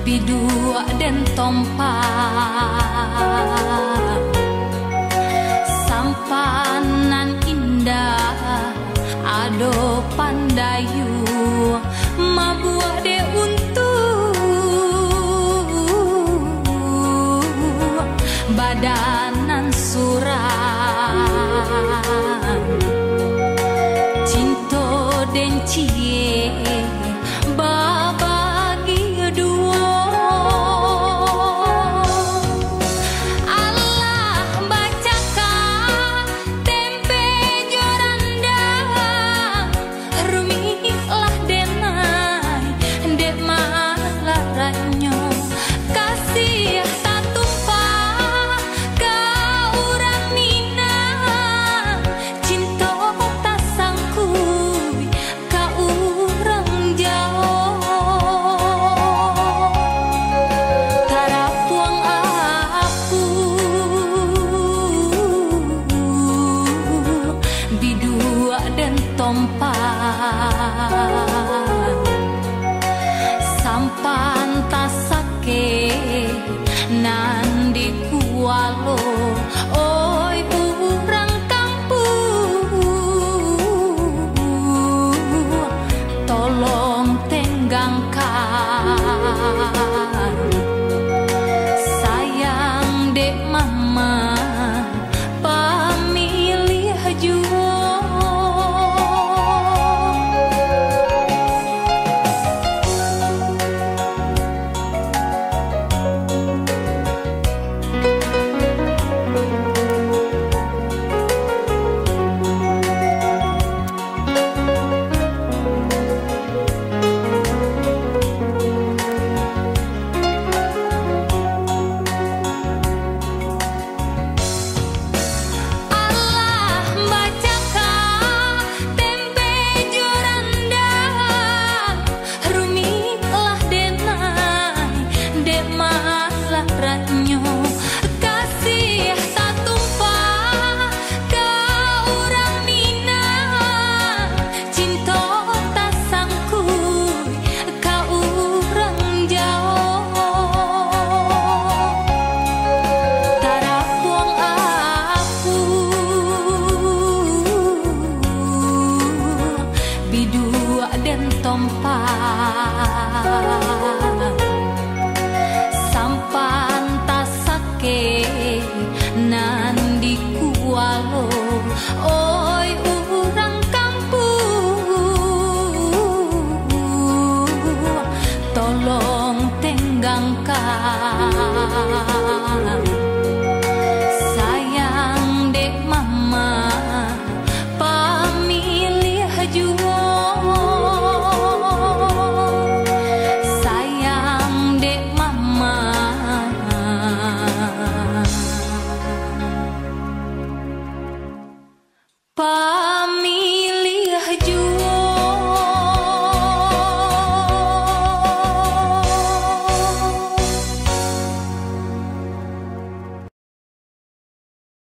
bidua den tompak sampanan indah ado pandayu mabuah de untuk badanan suram cinto den cie babagi dua Allah bacakan tempe joranda rumilah denai dek malah ranyo kasih tak tumpah ka urang nina cinta tak sangkui ka urang jauh tarapuang aku bidua dan tompak sampan tasake nandi kualo oi urang kampung tolong tenggangkan sayang dek mama pamilih jua bidua den tompak sampan tasake nandi kualo oi urang kampung tolong tenggangkan